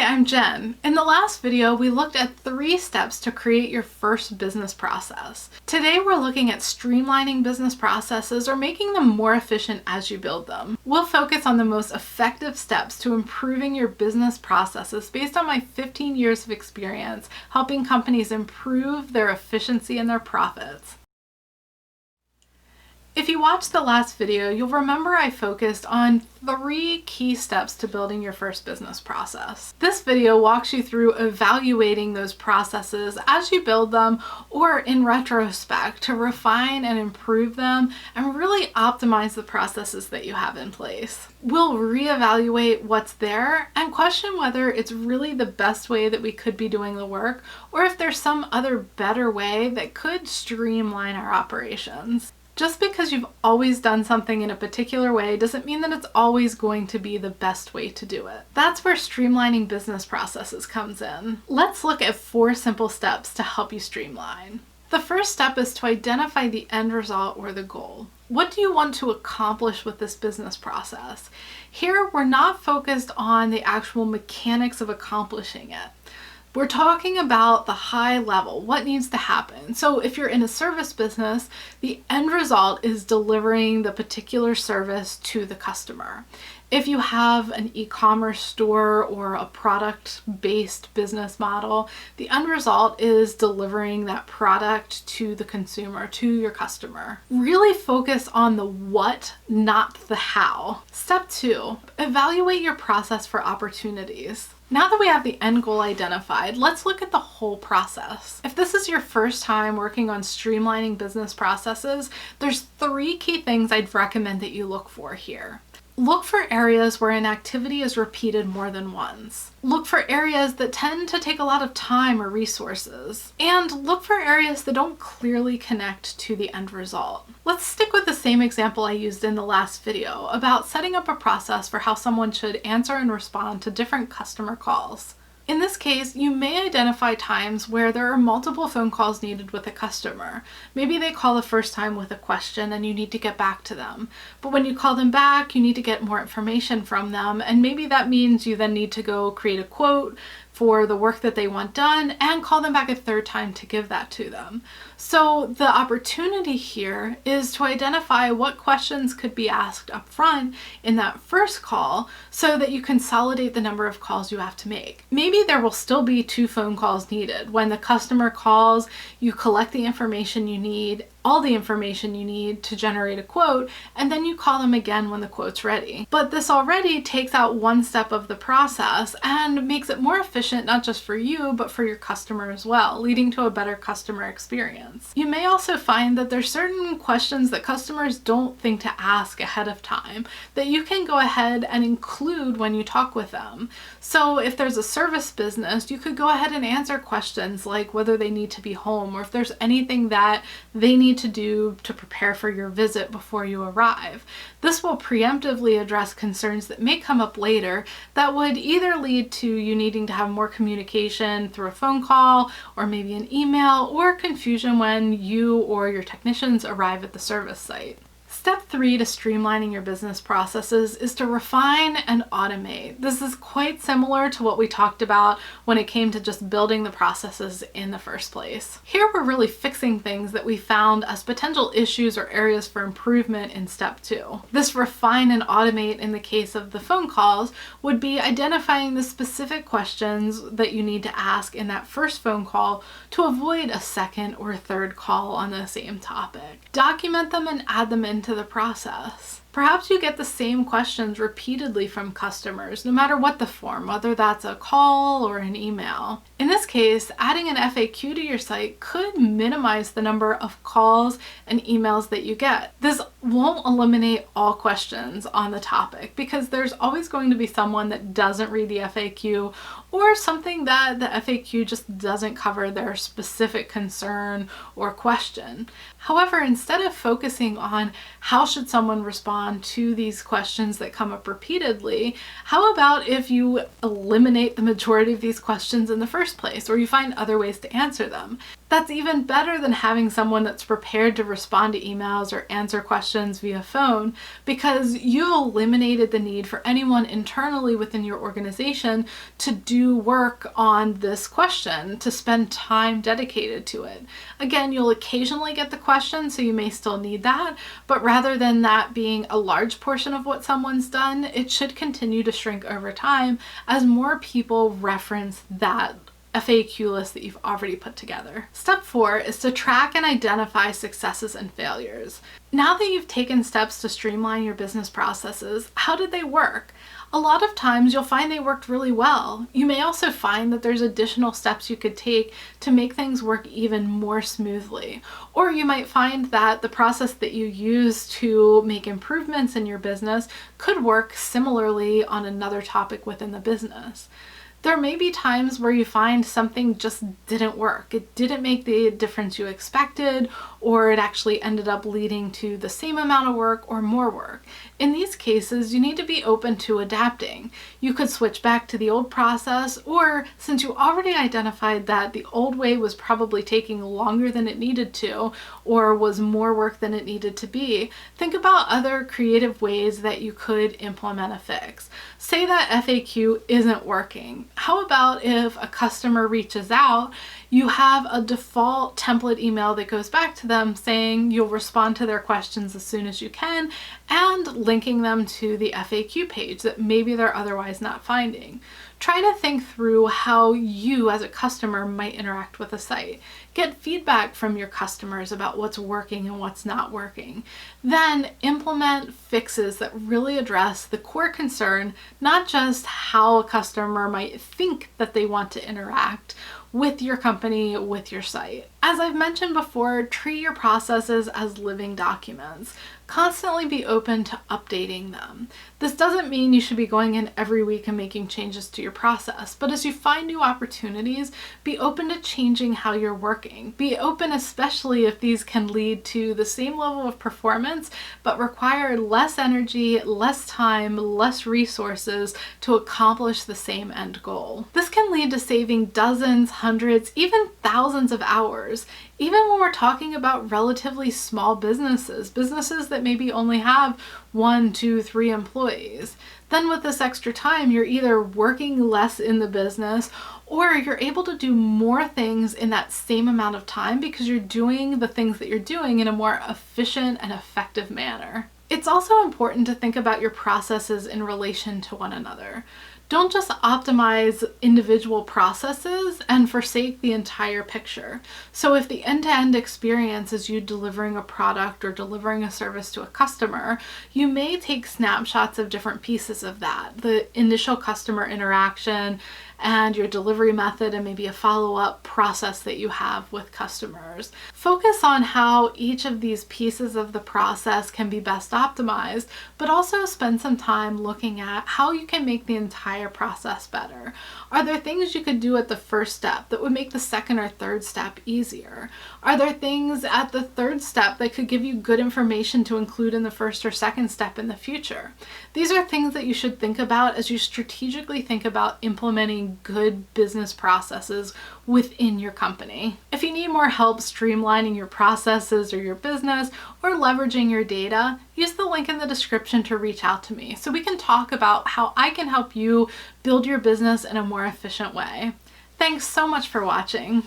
I'm Jen. In the last video, we looked at 3 steps to create your first business process. Today, we're looking at streamlining business processes or making them more efficient as you build them. We'll focus on the most effective steps to improving your business processes based on my 15 years of experience helping companies improve their efficiency and their profits. If you watched the last video, you'll remember I focused on 3 key steps to building your first business process. This video walks you through evaluating those processes as you build them or in retrospect to refine and improve them and really optimize the processes that you have in place. We'll reevaluate what's there and question whether it's really the best way that we could be doing the work or if there's some other better way that could streamline our operations. Just because you've always done something in a particular way doesn't mean that it's always going to be the best way to do it. That's where streamlining business processes comes in. Let's look at 4 simple steps to help you streamline. The first step is to identify the end result or the goal. What do you want to accomplish with this business process? Here, we're not focused on the actual mechanics of accomplishing it. We're talking about the high level, what needs to happen. So if you're in a service business, the end result is delivering the particular service to the customer. If you have an e-commerce store or a product-based business model, the end result is delivering that product to the consumer, to your customer. Really focus on the what, not the how. Step 2, evaluate your process for opportunities. Now that we have the end goal identified, let's look at the whole process. If this is your first time working on streamlining business processes, there's 3 key things I'd recommend that you look for here. Look for areas where an activity is repeated more than once. Look for areas that tend to take a lot of time or resources. And look for areas that don't clearly connect to the end result. Let's stick with the same example I used in the last video about setting up a process for how someone should answer and respond to different customer calls. In this case, you may identify times where there are multiple phone calls needed with a customer. Maybe they call the first time with a question and you need to get back to them. But when you call them back, you need to get more information from them, and maybe that means you then need to go create a quote for the work that they want done and call them back a 3rd time to give that to them. So the opportunity here is to identify what questions could be asked up front in that first call so that you consolidate the number of calls you have to make. Maybe there will still be 2 phone calls needed. When the customer calls, you collect the information you need, all the information you need to generate a quote, and then you call them again when the quote's ready. But this already takes out 1 step of the process and makes it more efficient, not just for you, but for your customer as well, leading to a better customer experience. You may also find that there's certain questions that customers don't think to ask ahead of time that you can go ahead and include when you talk with them. So if there's a service business, you could go ahead and answer questions like whether they need to be home or if there's anything that they need to do to prepare for your visit before you arrive. This will preemptively address concerns that may come up later that would either lead to you needing to have more communication through a phone call or maybe an email, or confusion when you or your technicians arrive at the service site. Step 3 to streamlining your business processes is to refine and automate. This is quite similar to what we talked about when it came to just building the processes in the first place. Here we're really fixing things that we found as potential issues or areas for improvement in step 2. This refine and automate in the case of the phone calls would be identifying the specific questions that you need to ask in that first phone call to avoid a 2nd or 3rd call on the same topic. Document them and add them into the process. Perhaps you get the same questions repeatedly from customers, no matter what the form, whether that's a call or an email. In this case, adding an FAQ to your site could minimize the number of calls and emails that you get. This won't eliminate all questions on the topic because there's always going to be someone that doesn't read the FAQ or something that the FAQ just doesn't cover their specific concern or question. However, instead of focusing on how should someone respond to these questions that come up repeatedly, how about if you eliminate the majority of these questions in the first first place, or you find other ways to answer them. That's even better than having someone that's prepared to respond to emails or answer questions via phone, because you've eliminated the need for anyone internally within your organization to do work on this question, to spend time dedicated to it. Again, you'll occasionally get the question, so you may still need that, but rather than that being a large portion of what someone's done, it should continue to shrink over time as more people reference that FAQ list that you've already put together. Step 4 is to track and identify successes and failures. Now that you've taken steps to streamline your business processes, how did they work? A lot of times you'll find they worked really well. You may also find that there's additional steps you could take to make things work even more smoothly. Or you might find that the process that you use to make improvements in your business could work similarly on another topic within the business. There may be times where you find something just didn't work. It didn't make the difference you expected, or it actually ended up leading to the same amount of work or more work. In these cases, you need to be open to adapting. You could switch back to the old process, or since you already identified that the old way was probably taking longer than it needed to, or was more work than it needed to be, think about other creative ways that you could implement a fix. Say that FAQ isn't working. How about if a customer reaches out, you have a default template email that goes back to them saying you'll respond to their questions as soon as you can, and linking them to the FAQ page that maybe they're otherwise not finding. Try to think through how you as a customer might interact with a site. Get feedback from your customers about what's working and what's not working. Then implement fixes that really address the core concern, not just how a customer might think that they want to interact with your company, with your site. As I've mentioned before, treat your processes as living documents. Constantly be open to updating them. This doesn't mean you should be going in every week and making changes to your process, but as you find new opportunities, be open to changing how you're working. Be open especially if these can lead to the same level of performance, but require less energy, less time, less resources to accomplish the same end goal. This can lead to saving dozens, hundreds, even thousands of hours, even when we're talking about relatively small businesses that maybe only have 1, 2, 3 employees. Then with this extra time, you're either working less in the business, or you're able to do more things in that same amount of time because you're doing the things that you're doing in a more efficient and effective manner. It's also important to think about your processes in relation to one another. Don't just optimize individual processes and forsake the entire picture. So if the end-to-end experience is you delivering a product or delivering a service to a customer, you may take snapshots of different pieces of that. The initial customer interaction and your delivery method, and maybe a follow-up process that you have with customers. Focus on how each of these pieces of the process can be best optimized, but also spend some time looking at how you can make the entire process better. Are there things you could do at the first step that would make the second or third step easier? Are there things at the third step that could give you good information to include in the first or second step in the future? These are things that you should think about as you strategically think about implementing good business processes within your company. If you need more help streamlining your processes or your business, or leveraging your data, use the link in the description to reach out to me so we can talk about how I can help you build your business in a more efficient way. Thanks so much for watching.